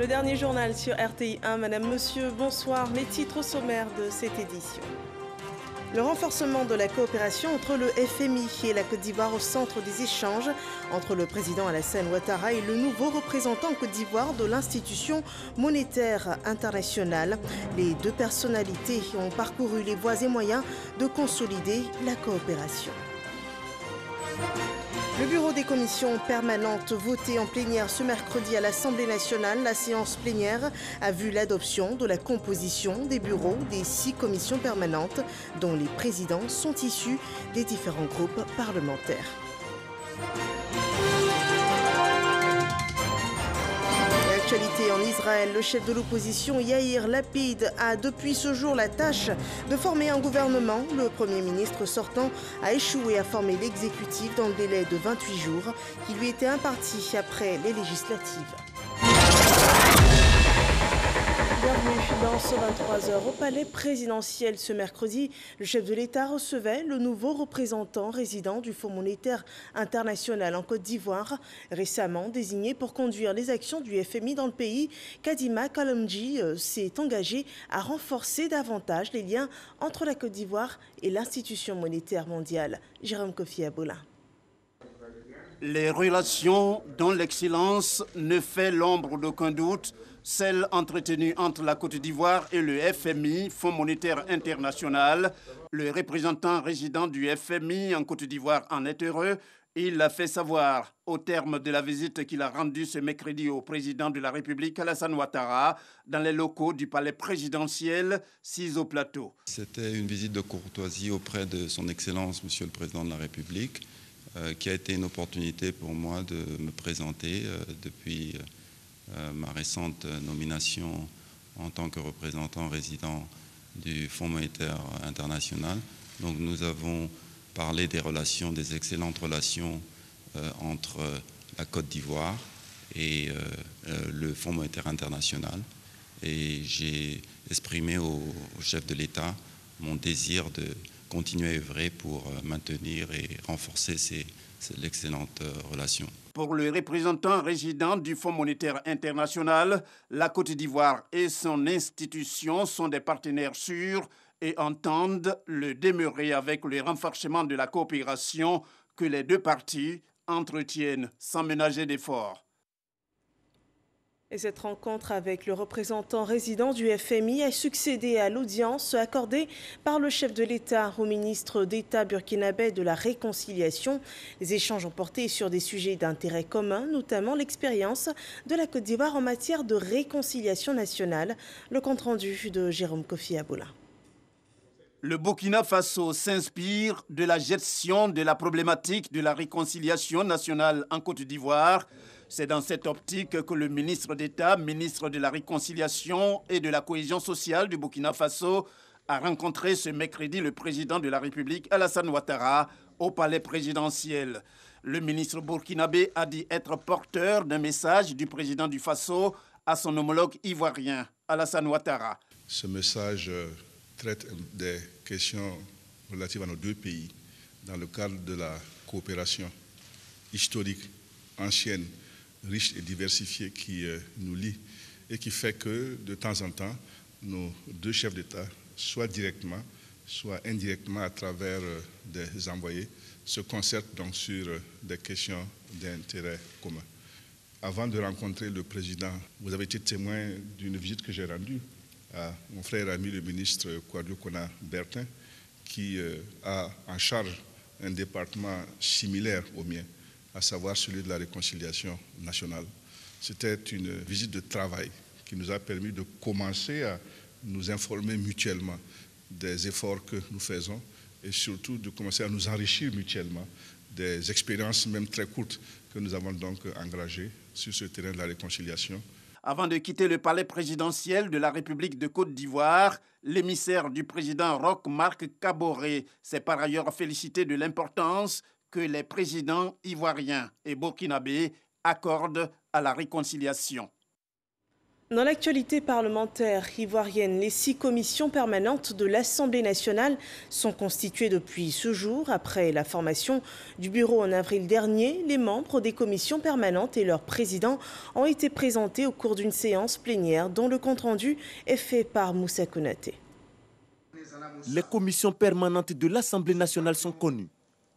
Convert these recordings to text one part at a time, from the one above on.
Le dernier journal sur RTI 1. Madame, monsieur, bonsoir. Les titres au sommaire de cette édition. Le renforcement de la coopération entre le FMI et la Côte d'Ivoire au centre des échanges entre le président Alassane Ouattara et le nouveau représentant en Côte d'Ivoire de l'institution monétaire internationale. Les deux personnalités ont parcouru les voies et moyens de consolider la coopération. Le bureau des commissions permanentes voté en plénière ce mercredi à l'Assemblée nationale. La séance plénière a vu l'adoption de la composition des bureaux des 6 commissions permanentes dont les présidents sont issus des différents groupes parlementaires. Actualité en Israël, le chef de l'opposition Yair Lapid a depuis ce jour la tâche de former un gouvernement. Le Premier ministre sortant a échoué à former l'exécutif dans le délai de 28 jours qui lui était imparti après les législatives. Bienvenue dans ce 23h au palais présidentiel. Ce mercredi, le chef de l'État recevait le nouveau représentant résident du Fonds monétaire international en Côte d'Ivoire, récemment désigné pour conduire les actions du FMI dans le pays. Kadima Kalonji s'est engagé à renforcer davantage les liens entre la Côte d'Ivoire et l'institution monétaire mondiale. Jérôme Kofi Abola. Les relations dont l'excellence ne fait l'ombre d'aucun doute, celles entretenues entre la Côte d'Ivoire et le FMI, Fonds monétaire international. Le représentant résident du FMI en Côte d'Ivoire en est heureux. Il l'a fait savoir au terme de la visite qu'il a rendue ce mercredi au président de la République, Alassane Ouattara, dans les locaux du palais présidentiel, 6 au plateau. C'était une visite de courtoisie auprès de son Excellence, Monsieur le Président de la République, qui a été une opportunité pour moi de me présenter depuis ma récente nomination en tant que représentant résident du Fonds monétaire international. Donc nous avons parlé des relations, des excellentes relations entre la Côte d'Ivoire et le Fonds monétaire international. Et j'ai exprimé au chef de l'État mon désir de continuer à œuvrer pour maintenir et renforcer l'excellente relation. Pour le représentant résident du Fonds monétaire international, la Côte d'Ivoire et son institution sont des partenaires sûrs et entendent le demeurer avec le renforcement de la coopération que les deux parties entretiennent sans ménager d'efforts. Et cette rencontre avec le représentant résident du FMI a succédé à l'audience accordée par le chef de l'État au ministre d'État burkinabé de la réconciliation. Les échanges ont porté sur des sujets d'intérêt commun, notamment l'expérience de la Côte d'Ivoire en matière de réconciliation nationale. Le compte-rendu de Jérôme Kofi Abola. Le Burkina Faso s'inspire de la gestion de la problématique de la réconciliation nationale en Côte d'Ivoire. C'est dans cette optique que le ministre d'État, ministre de la Réconciliation et de la Cohésion sociale du Burkina Faso, a rencontré ce mercredi le président de la République, Alassane Ouattara, au palais présidentiel. Le ministre burkinabé a dit être porteur d'un message du président du Faso à son homologue ivoirien, Alassane Ouattara. Ce message traite des questions relatives à nos deux pays dans le cadre de la coopération historique, ancienne, riche et diversifiée qui nous lie et qui fait que de temps en temps, nos deux chefs d'État, soit directement, soit indirectement à travers des envoyés, se concertent donc sur des questions d'intérêt commun. Avant de rencontrer le président, vous avez été témoin d'une visite que j'ai rendue à mon frère et ami le ministre Kouadio Kona Bertin, qui a en charge un département similaire au mien, à savoir celui de la réconciliation nationale. C'était une visite de travail qui nous a permis de commencer à nous informer mutuellement des efforts que nous faisons et surtout de commencer à nous enrichir mutuellement des expériences même très courtes que nous avons donc engagées sur ce terrain de la réconciliation. Avant de quitter le palais présidentiel de la République de Côte d'Ivoire, l'émissaire du président Roch Marc Kaboré s'est par ailleurs félicité de l'importance que les présidents ivoiriens et burkinabés accordent à la réconciliation. Dans l'actualité parlementaire ivoirienne, les 6 commissions permanentes de l'Assemblée nationale sont constituées depuis ce jour. Après la formation du bureau en avril dernier, les membres des commissions permanentes et leurs présidents ont été présentés au cours d'une séance plénière dont le compte-rendu est fait par Moussa Konaté. Les commissions permanentes de l'Assemblée nationale sont connues.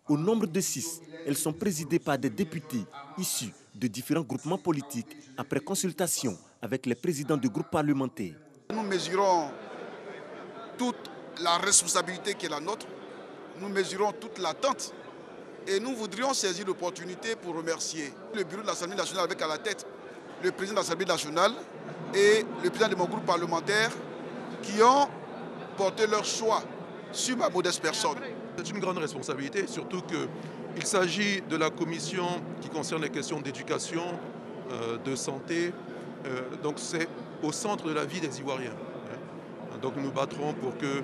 Au nombre de 6, elles sont présidées par des députés issus de différents groupements politiques après consultation avec les présidents de groupes parlementaires. Nous mesurons toute la responsabilité qui est la nôtre, nous mesurons toute l'attente et nous voudrions saisir l'opportunité pour remercier le bureau de l'Assemblée nationale avec à la tête le président de l'Assemblée nationale et le président de mon groupe parlementaire qui ont porté leur choix sur ma modeste personne. C'est une grande responsabilité, surtout qu'il s'agit de la commission qui concerne les questions d'éducation, de santé. Donc c'est au centre de la vie des Ivoiriens. Donc nous nous battrons pour que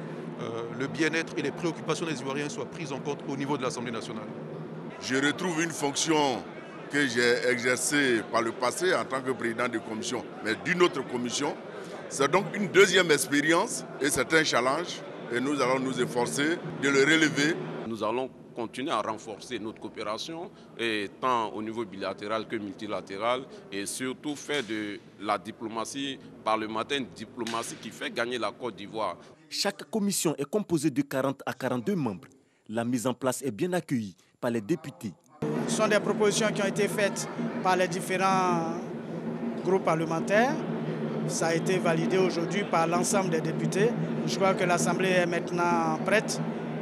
le bien-être et les préoccupations des Ivoiriens soient prises en compte au niveau de l'Assemblée nationale. Je retrouve une fonction que j'ai exercée par le passé en tant que président de commission, mais d'une autre commission. C'est donc une deuxième expérience et c'est un challenge et nous allons nous efforcer de le relever. Nous allons continuer à renforcer notre coopération, et tant au niveau bilatéral que multilatéral, et surtout faire de la diplomatie parlementaire une diplomatie qui fait gagner la Côte d'Ivoire. Chaque commission est composée de 40 à 42 membres. La mise en place est bien accueillie par les députés. Ce sont des propositions qui ont été faites par les différents groupes parlementaires. Ça a été validé aujourd'hui par l'ensemble des députés. Je crois que l'Assemblée est maintenant prête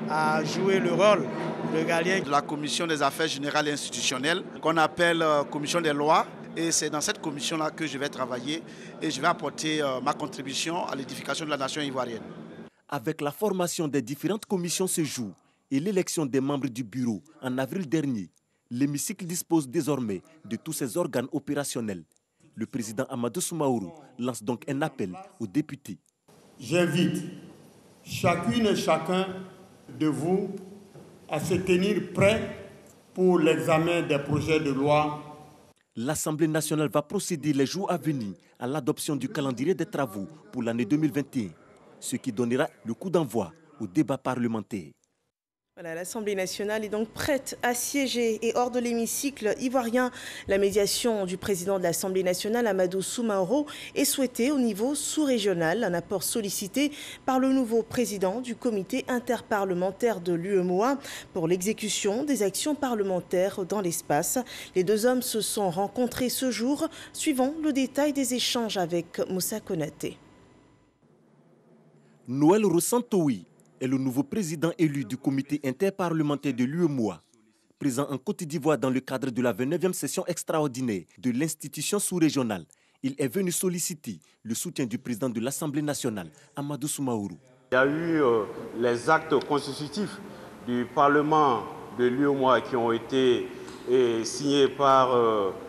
à jouer le rôle de gardien. De la commission des affaires générales et institutionnelles, qu'on appelle commission des lois. Et c'est dans cette commission-là que je vais travailler et je vais apporter ma contribution à l'édification de la nation ivoirienne. Avec la formation des différentes commissions ce jour et l'élection des membres du bureau en avril dernier, l'hémicycle dispose désormais de tous ses organes opérationnels. Le président Amadou Soumaoro lance donc un appel aux députés. J'invite chacune et chacun de vous à se tenir prêt pour l'examen des projets de loi. L'Assemblée nationale va procéder les jours à venir à l'adoption du calendrier des travaux pour l'année 2021, ce qui donnera le coup d'envoi au débat parlementaire. Voilà, l'Assemblée nationale est donc prête à siéger et hors de l'hémicycle ivoirien. La médiation du président de l'Assemblée nationale, Amadou Soumaoro, est souhaitée au niveau sous-régional. Un apport sollicité par le nouveau président du comité interparlementaire de l'UEMOA pour l'exécution des actions parlementaires dans l'espace. Les deux hommes se sont rencontrés ce jour. Suivons le détail des échanges avec Moussa Konaté. Noël Rosantoui est le nouveau président élu du comité interparlementaire de l'UEMOA, présent en Côte d'Ivoire dans le cadre de la 29e session extraordinaire de l'institution sous-régionale. Il est venu solliciter le soutien du président de l'Assemblée nationale, Amadou Soumaoro. Il y a eu les actes constitutifs du Parlement de l'UEMOA qui ont été signés par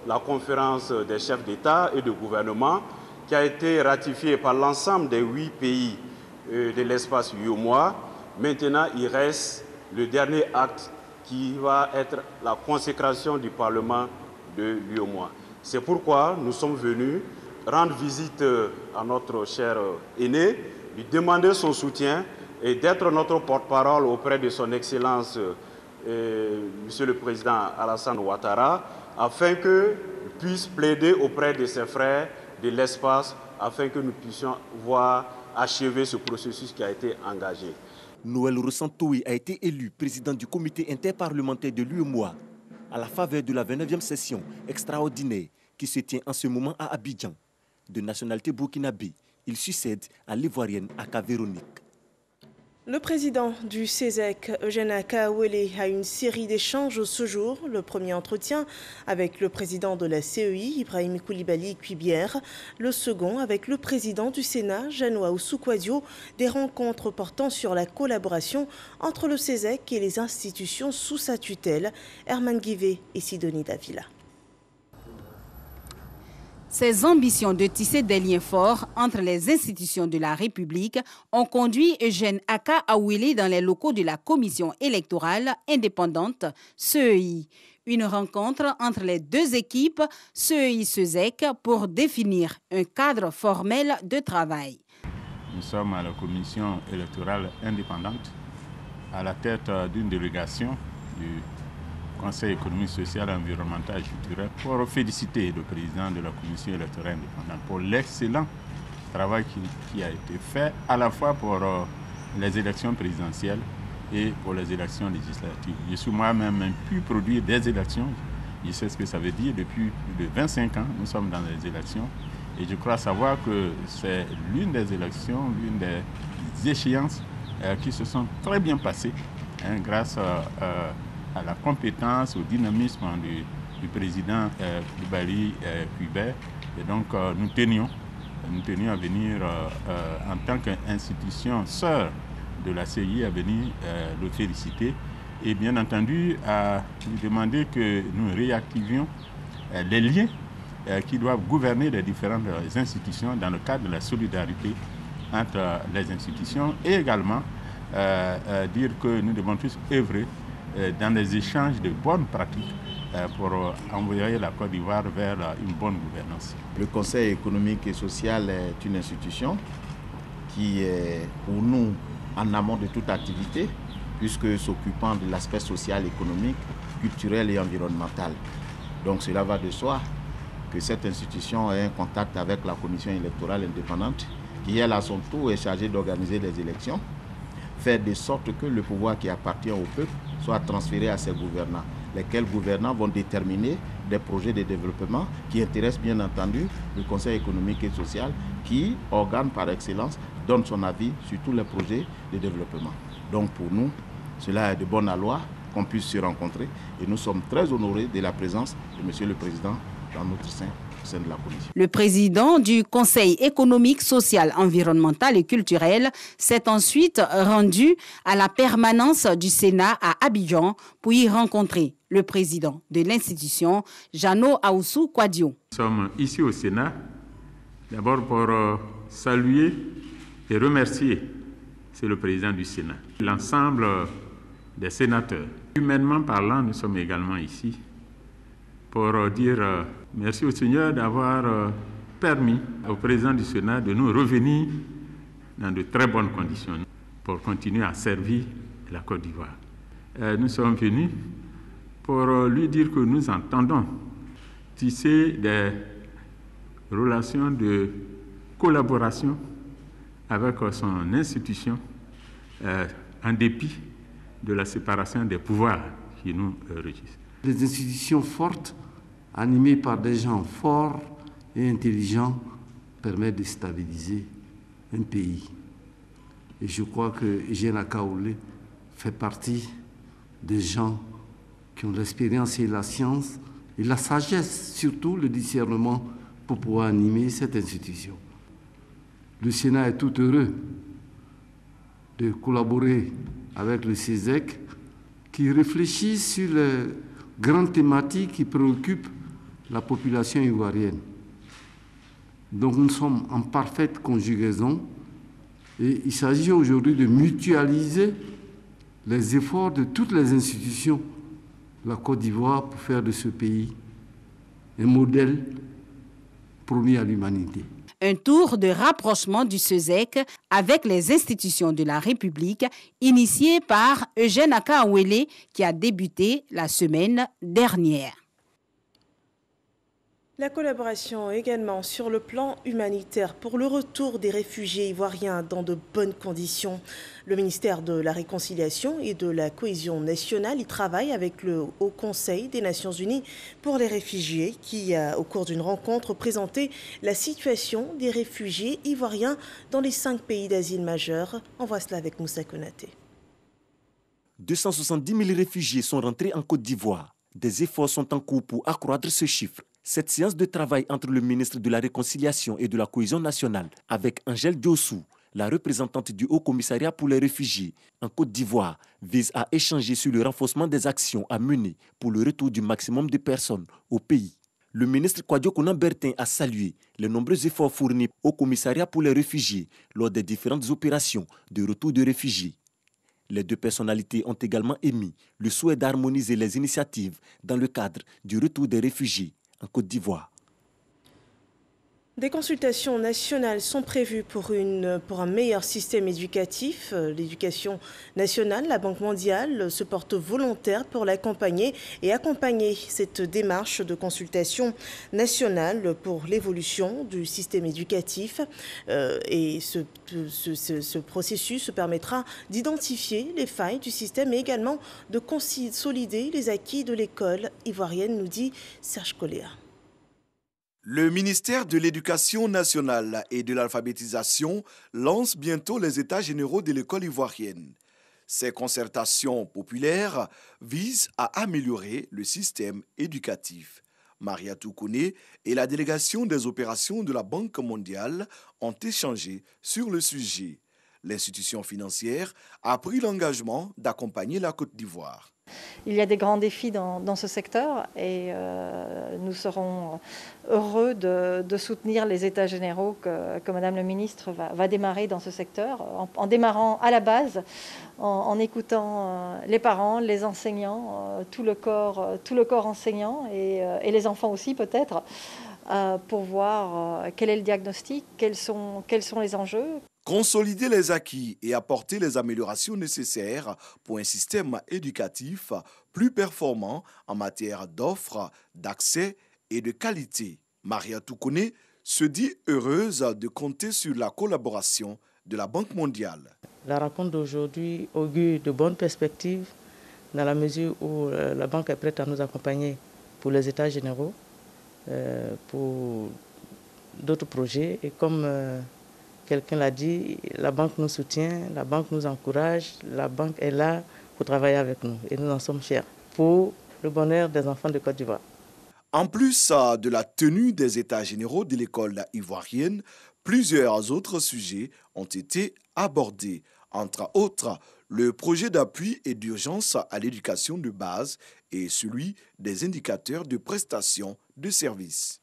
la conférence des chefs d'État et de gouvernement, qui a été ratifié par l'ensemble des 8 pays de l'espace UEMOA. Maintenant, il reste le dernier acte qui va être la consécration du Parlement de l'UEMOA. C'est pourquoi nous sommes venus rendre visite à notre cher aîné, lui demander son soutien et d'être notre porte-parole auprès de son Excellence, Monsieur le Président Alassane Ouattara, afin qu'il puisse plaider auprès de ses frères de l'espace, afin que nous puissions voir achever ce processus qui a été engagé. Noël Rosantoui a été élu président du comité interparlementaire de l'UEMOA à la faveur de la 29e session extraordinaire qui se tient en ce moment à Abidjan. De nationalité burkinabé, il succède à l'Ivoirienne Aka Véronique. Le président du CESEC, Eugène Akaouele, a une série d'échanges ce jour. Le premier entretien avec le président de la CEI, Ibrahim Koulibaly Cuibière. Le second avec le président du Sénat, Janoa Oussou-Kouadio. Des rencontres portant sur la collaboration entre le CESEC et les institutions sous sa tutelle. Herman Guivet et Sidonie Davila. Ces ambitions de tisser des liens forts entre les institutions de la République ont conduit Eugène Akaouele dans les locaux de la Commission électorale indépendante CEI. Une rencontre entre les deux équipes, CEI-SESEC, pour définir un cadre formel de travail. Nous sommes à la commission électorale indépendante, à la tête d'une délégation du Conseil économique, social, environnemental et culturel, pour féliciter le président de la commission électorale indépendante pour l'excellent travail qui a été fait à la fois pour les élections présidentielles et pour les élections législatives. Je suis moi-même pu produire des élections, je sais ce que ça veut dire, depuis plus de 25 ans, nous sommes dans les élections et je crois savoir que c'est l'une des élections, l'une des échéances qui se sont très bien passées grâce à la compétence, au dynamisme du président Coulibaly Cuibert. Et donc nous tenions à venir en tant qu'institution sœur de la CEI à venir le féliciter et bien entendu à lui demander que nous réactivions les liens qui doivent gouverner les différentes institutions dans le cadre de la solidarité entre les institutions et également dire que nous devons tous œuvrer dans les échanges de bonnes pratiques pour envoyer la Côte d'Ivoire vers une bonne gouvernance. Le Conseil économique et social est une institution qui est pour nous en amont de toute activité, puisque s'occupant de l'aspect social, économique, culturel et environnemental. Donc cela va de soi que cette institution ait un contact avec la commission électorale indépendante, qui elle à son tour est chargée d'organiser les élections, faire de sorte que le pouvoir qui appartient au peuple soit transféré à ses gouvernants, lesquels gouvernants vont déterminer des projets de développement qui intéressent bien entendu le Conseil économique et social, qui, organe par excellence, donne son avis sur tous les projets de développement. Donc pour nous, cela est de bonne loi qu'on puisse se rencontrer et nous sommes très honorés de la présence de Monsieur le Président dans notre sein de la commission. Le président du Conseil économique, social, environnemental et culturel s'est ensuite rendu à la permanence du Sénat à Abidjan pour y rencontrer le président de l'institution, Jano Aoussou Kouadio. Nous sommes ici au Sénat, d'abord pour saluer et remercier, c'est le président du Sénat, l'ensemble des sénateurs. Humainement parlant, nous sommes également ici pour dire merci au Seigneur d'avoir permis au président du Sénat de nous revenir dans de très bonnes conditions pour continuer à servir la Côte d'Ivoire. Nous sommes venus pour lui dire que nous entendons tisser des relations de collaboration avec son institution en dépit de la séparation des pouvoirs qui nous régissent. Les institutions fortes, animées par des gens forts et intelligents, permettent de stabiliser un pays. Et je crois que Eugène Akaolé fait partie des gens qui ont l'expérience et la science et la sagesse, surtout le discernement, pour pouvoir animer cette institution. Le Sénat est tout heureux de collaborer avec le CESEC qui réfléchit sur les grandes thématiques qui préoccupent la population ivoirienne. Donc nous sommes en parfaite conjugaison et il s'agit aujourd'hui de mutualiser les efforts de toutes les institutions de la Côte d'Ivoire pour faire de ce pays un modèle promis à l'humanité. Un tour de rapprochement du CESEC avec les institutions de la République initié par Eugène Akaouélé qui a débuté la semaine dernière. La collaboration également sur le plan humanitaire pour le retour des réfugiés ivoiriens dans de bonnes conditions. Le ministère de la Réconciliation et de la Cohésion nationale y travaille avec le Haut Conseil des Nations Unies pour les réfugiés qui a, au cours d'une rencontre, présenté la situation des réfugiés ivoiriens dans les 5 pays d'asile majeurs. On voit cela avec Moussa Konaté. 270 000 réfugiés sont rentrés en Côte d'Ivoire. Des efforts sont en cours pour accroître ce chiffre. Cette séance de travail entre le ministre de la Réconciliation et de la Cohésion nationale avec Angèle Diossou, la représentante du Haut Commissariat pour les réfugiés en Côte d'Ivoire, vise à échanger sur le renforcement des actions à mener pour le retour du maximum de personnes au pays. Le ministre Kouadio Konan Bertin a salué les nombreux efforts fournis au Commissariat pour les réfugiés lors des différentes opérations de retour de réfugiés. Les deux personnalités ont également émis le souhait d'harmoniser les initiatives dans le cadre du retour des réfugiés en Côte d'Ivoire. Des consultations nationales sont prévues pour un meilleur système éducatif. L'éducation nationale, la Banque mondiale se porte volontaire pour l'accompagner et accompagner cette démarche de consultation nationale pour l'évolution du système éducatif. Et ce processus permettra d'identifier les failles du système et également de consolider les acquis de l'école ivoirienne, nous dit Serge Coléa. Le ministère de l'Éducation nationale et de l'alphabétisation lance bientôt les états généraux de l'école ivoirienne. Ces concertations populaires visent à améliorer le système éducatif. Maria Toukouné et la délégation des opérations de la Banque mondiale ont échangé sur le sujet. L'institution financière a pris l'engagement d'accompagner la Côte d'Ivoire. Il y a des grands défis dans ce secteur et nous serons heureux de soutenir les états généraux que Madame le ministre va démarrer dans ce secteur, en démarrant à la base, en écoutant les parents, les enseignants, tout le corps enseignant et les enfants aussi peut-être, pour voir quel est le diagnostic, quels sont les enjeux. Consolider les acquis et apporter les améliorations nécessaires pour un système éducatif plus performant en matière d'offres, d'accès et de qualité. Maria Toukouné se dit heureuse de compter sur la collaboration de la Banque mondiale. La rencontre d'aujourd'hui augure de bonnes perspectives dans la mesure où la Banque est prête à nous accompagner pour les états généraux, pour d'autres projets et comme quelqu'un l'a dit, la Banque nous soutient, la Banque nous encourage, la Banque est là pour travailler avec nous et nous en sommes fiers pour le bonheur des enfants de Côte d'Ivoire. En plus de la tenue des états généraux de l'école ivoirienne, plusieurs autres sujets ont été abordés. Entre autres, le projet d'appui et d'urgence à l'éducation de base et celui des indicateurs de prestation de services.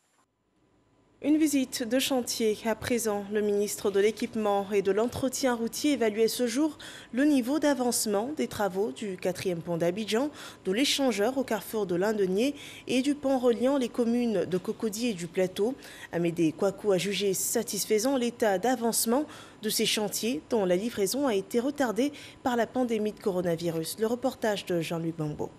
Une visite de chantier. À présent, le ministre de l'Équipement et de l'Entretien routier évaluait ce jour le niveau d'avancement des travaux du 4e pont d'Abidjan, de l'échangeur au carrefour de Lindenier et du pont reliant les communes de Cocody et du Plateau. Amédée Kouakou a jugé satisfaisant l'état d'avancement de ces chantiers dont la livraison a été retardée par la pandémie de coronavirus. Le reportage de Jean-Louis Bambo.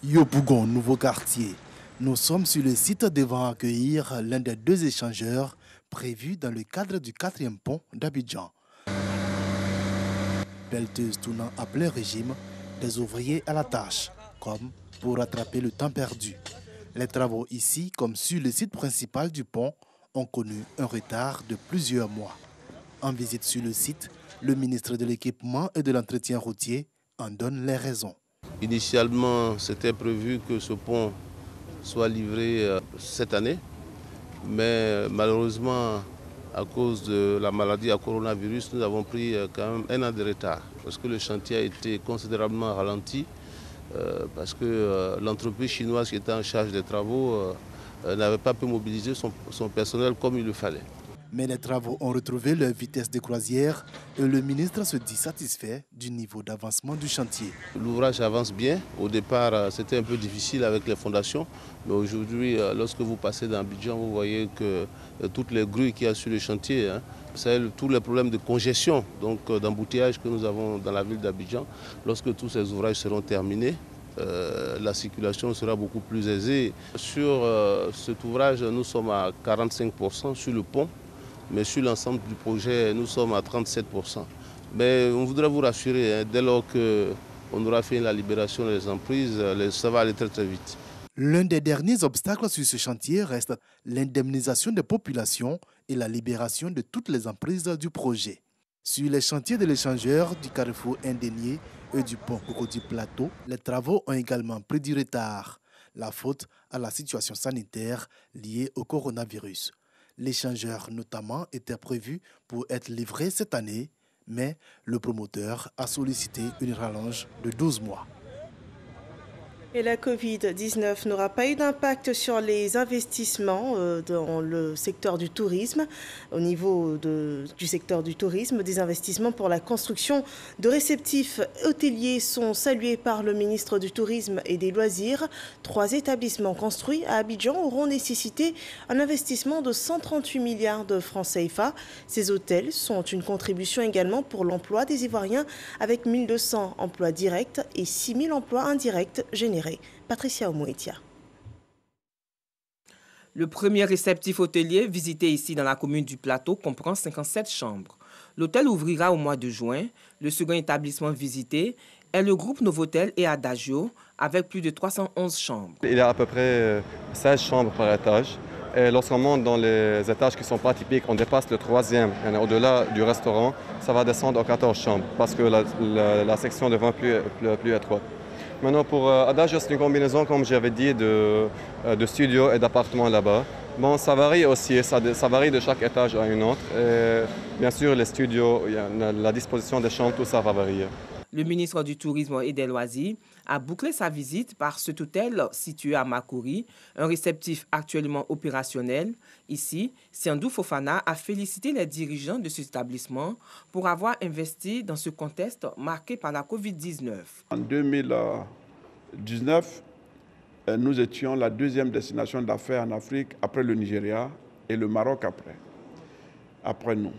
Yopougon, nouveau quartier. Nous sommes sur le site devant accueillir l'un des deux échangeurs prévus dans le cadre du 4e pont d'Abidjan. Pelleteuse tournant à plein régime, des ouvriers à la tâche, comme pour rattraper le temps perdu. Les travaux ici, comme sur le site principal du pont, ont connu un retard de plusieurs mois. En visite sur le site, le ministre de l'Équipement et de l'Entretien routier en donne les raisons. Initialement, c'était prévu que ce pont soit livré cette année, mais malheureusement, à cause de la maladie à coronavirus, nous avons pris quand même un an de retard parce que le chantier a été considérablement ralenti parce que l'entreprise chinoise qui était en charge des travaux n'avait pas pu mobiliser son personnel comme il le fallait. Mais les travaux ont retrouvé leur vitesse de croisière et le ministre se dit satisfait du niveau d'avancement du chantier. L'ouvrage avance bien. Au départ, c'était un peu difficile avec les fondations. Mais aujourd'hui, lorsque vous passez dans Abidjan, vous voyez que toutes les grues qu'il y a sur le chantier, c'est tous les problèmes de congestion, donc d'embouteillage que nous avons dans la ville d'Abidjan. Lorsque tous ces ouvrages seront terminés, la circulation sera beaucoup plus aisée. Sur cet ouvrage, nous sommes à 45% sur le pont. Mais sur l'ensemble du projet, nous sommes à 37%. Mais on voudrait vous rassurer, dès lors qu'on aura fait la libération des emprises, ça va aller très très vite. L'un des derniers obstacles sur ce chantier reste l'indemnisation des populations et la libération de toutes les emprises du projet. Sur les chantiers de l'échangeur du carrefour Indenier et du pont Cocody Plateau, les travaux ont également pris du retard. La faute à la situation sanitaire liée au coronavirus. L'échangeur notamment était prévu pour être livré cette année, mais le promoteur a sollicité une rallonge de 12 mois. Et la Covid-19 n'aura pas eu d'impact sur les investissements dans le secteur du tourisme. Au niveau du secteur du tourisme, des investissements pour la construction de réceptifs hôteliers sont salués par le ministre du Tourisme et des Loisirs. 3 établissements construits à Abidjan auront nécessité un investissement de 138 milliards de francs CFA. Ces hôtels sont une contribution également pour l'emploi des Ivoiriens avec 1200 emplois directs et 6000 emplois indirects générés. Patricia Omouetia. Le premier réceptif hôtelier visité ici dans la commune du Plateau comprend 57 chambres. L'hôtel ouvrira au mois de juin. Le second établissement visité est le groupe Novotel et Adagio avec plus de 311 chambres. Il y a à peu près 16 chambres par étage. Et lorsqu'on monte dans les étages qui ne sont pas typiques, on dépasse le 3e. Au-delà du restaurant, ça va descendre aux 14 chambres parce que la section devient plus étroite. Maintenant, pour Adagio, c'est une combinaison, comme j'avais dit, de studios et d'appartements là-bas. Bon, ça varie aussi, ça varie de chaque étage à une autre. Et bien sûr, les studios, la disposition des chambres, tout ça va varier. Le ministre du Tourisme et des Loisirs a bouclé sa visite par cet hôtel situé à Makori, un réceptif actuellement opérationnel. Ici, Siandou Fofana a félicité les dirigeants de cet établissement pour avoir investi dans ce contexte marqué par la Covid-19. En 2019, nous étions la 2e destination d'affaires en Afrique après le Nigeria et le Maroc après nous.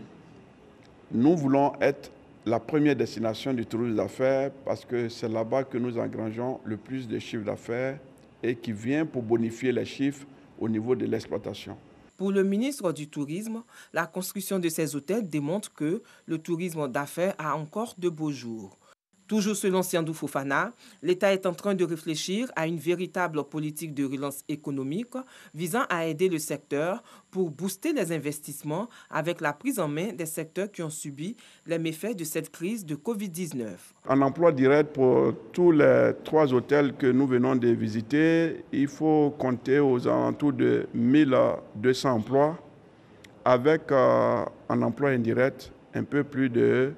Nous voulons être la première destination du tourisme d'affaires parce que c'est là-bas que nous engrangeons le plus de chiffres d'affaires et qui vient pour bonifier les chiffres au niveau de l'exploitation. Pour le ministre du Tourisme, la construction de ces hôtels démontre que le tourisme d'affaires a encore de beaux jours. Toujours selon Siandou Fofana, l'État est en train de réfléchir à une véritable politique de relance économique visant à aider le secteur pour booster les investissements avec la prise en main des secteurs qui ont subi les méfaits de cette crise de Covid-19. En emploi direct pour tous les 3 hôtels que nous venons de visiter, il faut compter aux alentours de 1200 emplois avec un emploi indirect un peu plus de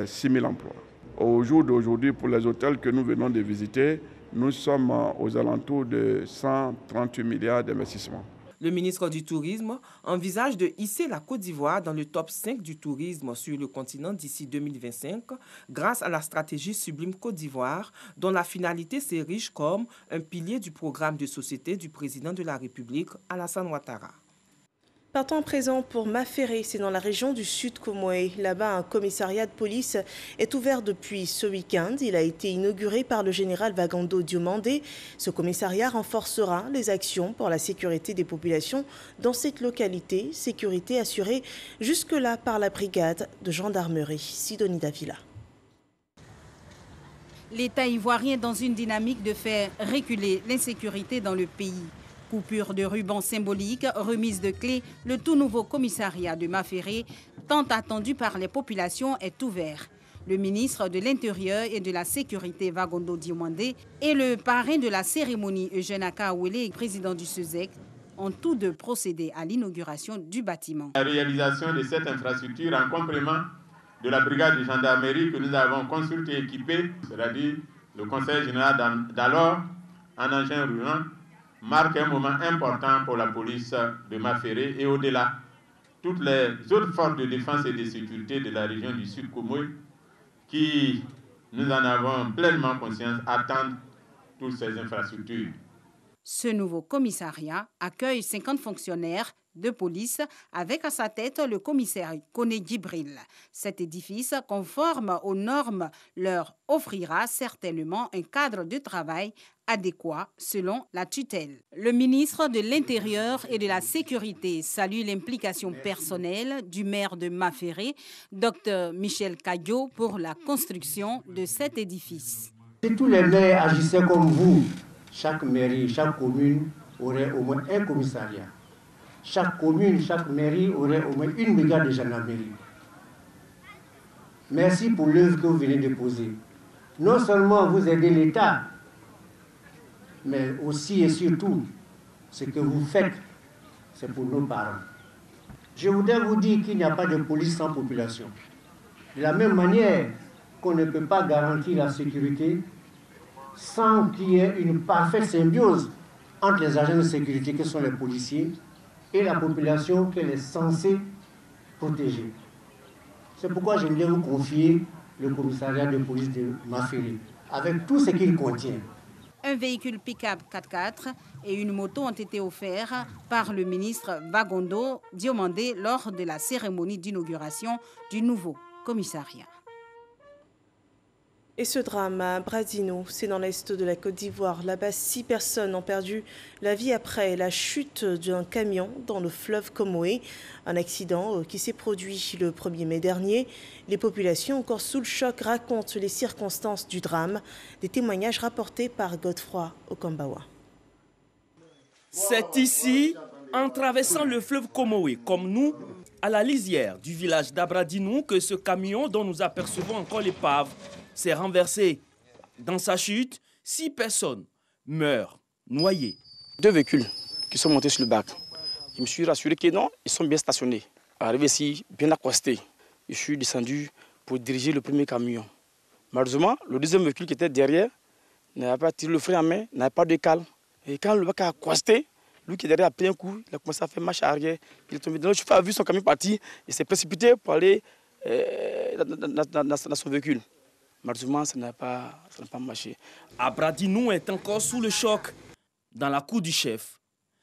6000 emplois. Au jour d'aujourd'hui, pour les hôtels que nous venons de visiter, nous sommes aux alentours de 138 milliards d'investissements. Le ministre du Tourisme envisage de hisser la Côte d'Ivoire dans le top 5 du tourisme sur le continent d'ici 2025 grâce à la stratégie Sublime Côte d'Ivoire dont la finalité s'érige comme un pilier du programme de société du président de la République, Alassane Ouattara. Partons à présent pour Maféré, c'est dans la région du Sud Comoé. Là-bas, un commissariat de police est ouvert depuis ce week-end. Il a été inauguré par le général Vagando Diomandé. Ce commissariat renforcera les actions pour la sécurité des populations dans cette localité, sécurité assurée jusque-là par la brigade de gendarmerie. Sidonie Davila. L'État ivoirien dans une dynamique de faire reculer l'insécurité dans le pays. Coupure de ruban symbolique, remise de clés, le tout nouveau commissariat de Maféré, tant attendu par les populations, est ouvert. Le ministre de l'Intérieur et de la Sécurité, Vagando Diomandé, et le parrain de la cérémonie, Eugène Akaouélé, président du SESEC, ont tous deux procédé à l'inauguration du bâtiment. La réalisation de cette infrastructure en complément de la brigade de gendarmerie que nous avons consultée et équipée, c'est-à-dire le conseil général d'alors, en engin roulant, marque un moment important pour la police de Maféré et au-delà, toutes les autres forces de défense et de sécurité de la région du Sud Comoé qui, nous en avons pleinement conscience, attendent toutes ces infrastructures. Ce nouveau commissariat accueille 50 fonctionnaires de police avec à sa tête le commissaire Koné Djibril. Cet édifice, conforme aux normes, leur offrira certainement un cadre de travail adéquat selon la tutelle. Le ministre de l'Intérieur et de la Sécurité salue l'implication personnelle du maire de Maféré, Dr Michel Kadio, pour la construction de cet édifice. Si tous les maires agissaient comme vous, chaque mairie, chaque commune aurait au moins un commissariat. Chaque commune, chaque mairie aurait au moins une brigade de gendarmerie. Merci pour l'œuvre que vous venez de poser. Non seulement vous aidez l'État, mais aussi et surtout, ce que vous faites, c'est pour nos parents. Je voudrais vous dire qu'il n'y a pas de police sans population. De la même manière qu'on ne peut pas garantir la sécurité sans qu'il y ait une parfaite symbiose entre les agents de sécurité que sont les policiers et la population qu'elle est censée protéger. C'est pourquoi j'aime bien vous confier le commissariat de police de Maféli, avec tout ce qu'il contient. Un véhicule pick-up 4x4 et une moto ont été offerts par le ministre Vagondo Diomandé lors de la cérémonie d'inauguration du nouveau commissariat. Et ce drame à Bradino, c'est dans l'est de la Côte d'Ivoire. Là-bas, 6 personnes ont perdu la vie après la chute d'un camion dans le fleuve Comoé. Un accident qui s'est produit le 1er mai dernier. Les populations encore sous le choc racontent les circonstances du drame. Des témoignages rapportés par Godefroy Okambawa. C'est ici, en traversant le fleuve Comoé, comme nous, à la lisière du village d'Abradinou, que ce camion dont nous apercevons encore l'épave s'est renversé. Dans sa chute, 6 personnes meurent, noyées. 2 véhicules qui sont montés sur le bac. Je me suis rassuré que non, ils sont bien stationnés. Arrivé ici, bien accostés. Je suis descendu pour diriger le premier camion. Malheureusement, le deuxième véhicule qui était derrière n'avait pas tiré le frein à main, n'avait pas de cale. Et quand le bac a accosté, lui qui est derrière a pris un coup, il a commencé à faire marche arrière. Il est tombé dans le chauffeur, a vu son camion partir, il s'est précipité pour aller dans son véhicule. Malheureusement, ça n'a pas marché. Abradinou est encore sous le choc. Dans la cour du chef,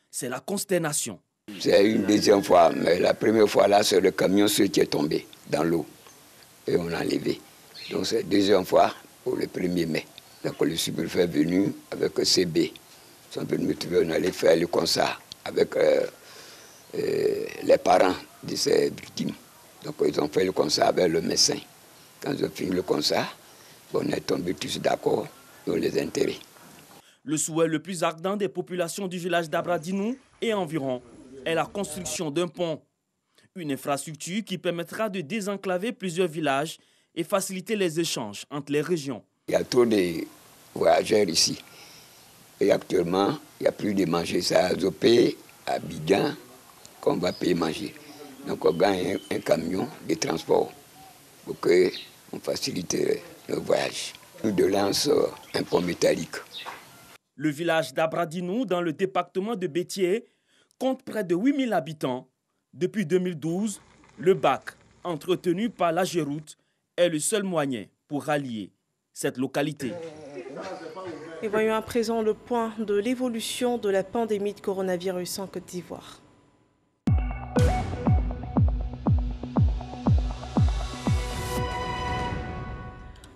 c'est la consternation. C'est une deuxième fois, mais la première fois là, c'est le camion qui est tombé dans l'eau et on l'a enlevé. Donc c'est la deuxième fois pour le 1er mai. Donc le sous-préfet est venu avec CB. Ils sont venus me trouver, on allait faire le concert avec les parents de ces victimes. Donc ils ont fait le concert avec le médecin. Quand ils ont fini le concert, on est tombés tous d'accord dans les intérêts. Le souhait le plus ardent des populations du village d'Abradinou et environ est la construction d'un pont. Une infrastructure qui permettra de désenclaver plusieurs villages et faciliter les échanges entre les régions. Il y a trop de voyageurs ici. Et actuellement, il n'y a plus de manger. C'est à Zopé, à Abidjan, qu'on va payer manger. Donc on gagne un camion de transport pour qu'on facilite le voyage. Nous de lance un pont métallique. Le village d'Abradinou, dans le département de Bétier, compte près de 8000 habitants. Depuis 2012, le bac, entretenu par la Géroute, est le seul moyen pour rallier cette localité. Et voyons à présent le point de l'évolution de la pandémie de coronavirus en Côte d'Ivoire.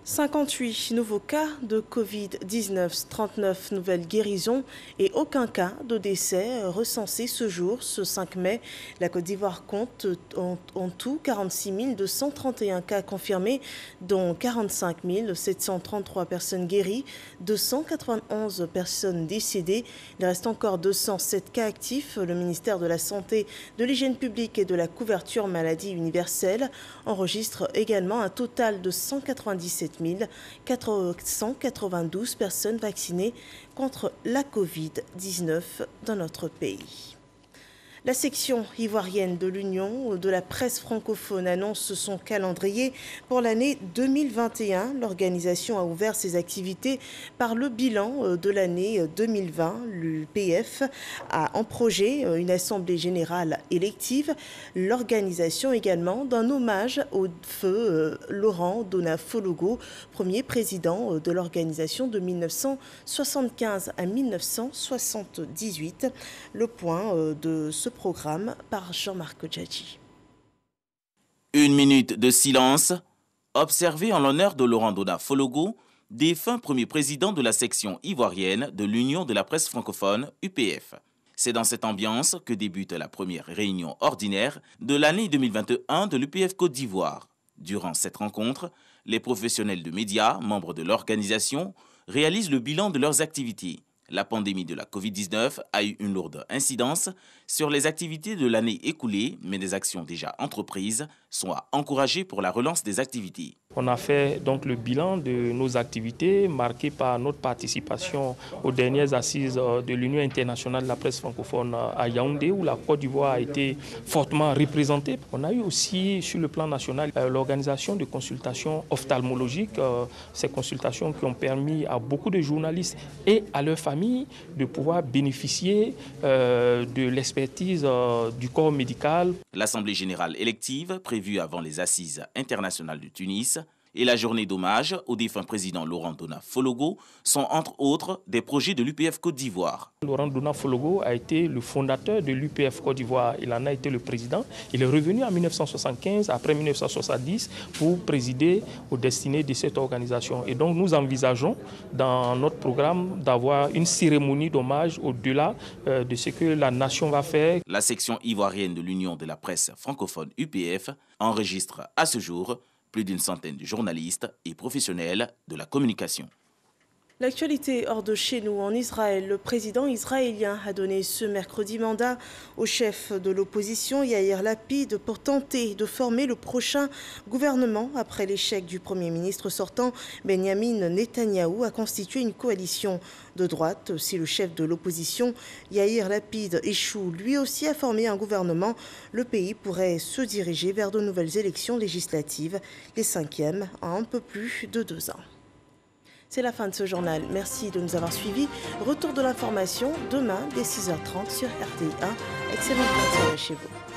58 nouveaux cas de Covid-19, 39 nouvelles guérisons et aucun cas de décès recensé ce jour, ce 5 mai. La Côte d'Ivoire compte en tout 46 231 cas confirmés, dont 45 733 personnes guéries, 291 personnes décédées. Il reste encore 207 cas actifs. Le ministère de la Santé, de l'Hygiène publique et de la couverture maladie universelle enregistre également un total de 197 492 personnes vaccinées contre la Covid-19 dans notre pays. La section ivoirienne de l'Union de la presse francophone annonce son calendrier pour l'année 2021. L'organisation a ouvert ses activités par le bilan de l'année 2020. L'UPF a en projet une assemblée générale élective. L'organisation également d'un hommage au feu Laurent Dona-Fologo, premier président de l'organisation de 1975 à 1978. Le point de ce programme par Jean-Marc Djadji. Une minute de silence observée en l'honneur de Laurent Dona-Fologo, défunt premier président de la section ivoirienne de l'Union de la presse francophone UPF. C'est dans cette ambiance que débute la première réunion ordinaire de l'année 2021 de l'UPF Côte d'Ivoire. Durant cette rencontre, les professionnels de médias, membres de l'organisation, réalisent le bilan de leurs activités. La pandémie de la Covid-19 a eu une lourde incidence sur les activités de l'année écoulée, mais des actions déjà entreprises sont à encourager pour la relance des activités. On a fait donc le bilan de nos activités marquées par notre participation aux dernières assises de l'Union internationale de la presse francophone à Yaoundé, où la Côte d'Ivoire a été fortement représentée. On a eu aussi sur le plan national l'organisation de consultations ophtalmologiques, ces consultations qui ont permis à beaucoup de journalistes et à leurs familles de pouvoir bénéficier de l'expertise du corps médical. L'Assemblée générale élective, prévue avant les assises internationales de Tunis, et la journée d'hommage au défunt président Laurent Dona Fologo sont entre autres des projets de l'UPF Côte d'Ivoire. Laurent Dona Fologo a été le fondateur de l'UPF Côte d'Ivoire. Il en a été le président. Il est revenu en 1975, après 1970, pour présider aux destinées de cette organisation. Et donc nous envisageons dans notre programme d'avoir une cérémonie d'hommage au-delà de ce que la nation va faire. La section ivoirienne de l'Union de la presse francophone UPF enregistre à ce jour plus d'une centaine de journalistes et professionnels de la communication. L'actualité hors de chez nous, en Israël, le président israélien a donné ce mercredi mandat au chef de l'opposition Yair Lapid pour tenter de former le prochain gouvernement après l'échec du Premier ministre sortant Benjamin Netanyahou à constituer une coalition de droite. Si le chef de l'opposition Yair Lapid échoue lui aussi à former un gouvernement, le pays pourrait se diriger vers de nouvelles élections législatives, les 5e en un peu plus de 2 ans. C'est la fin de ce journal. Merci de nous avoir suivis. Retour de l'information demain dès 6h30 sur RTI1. Excellente soirée chez vous.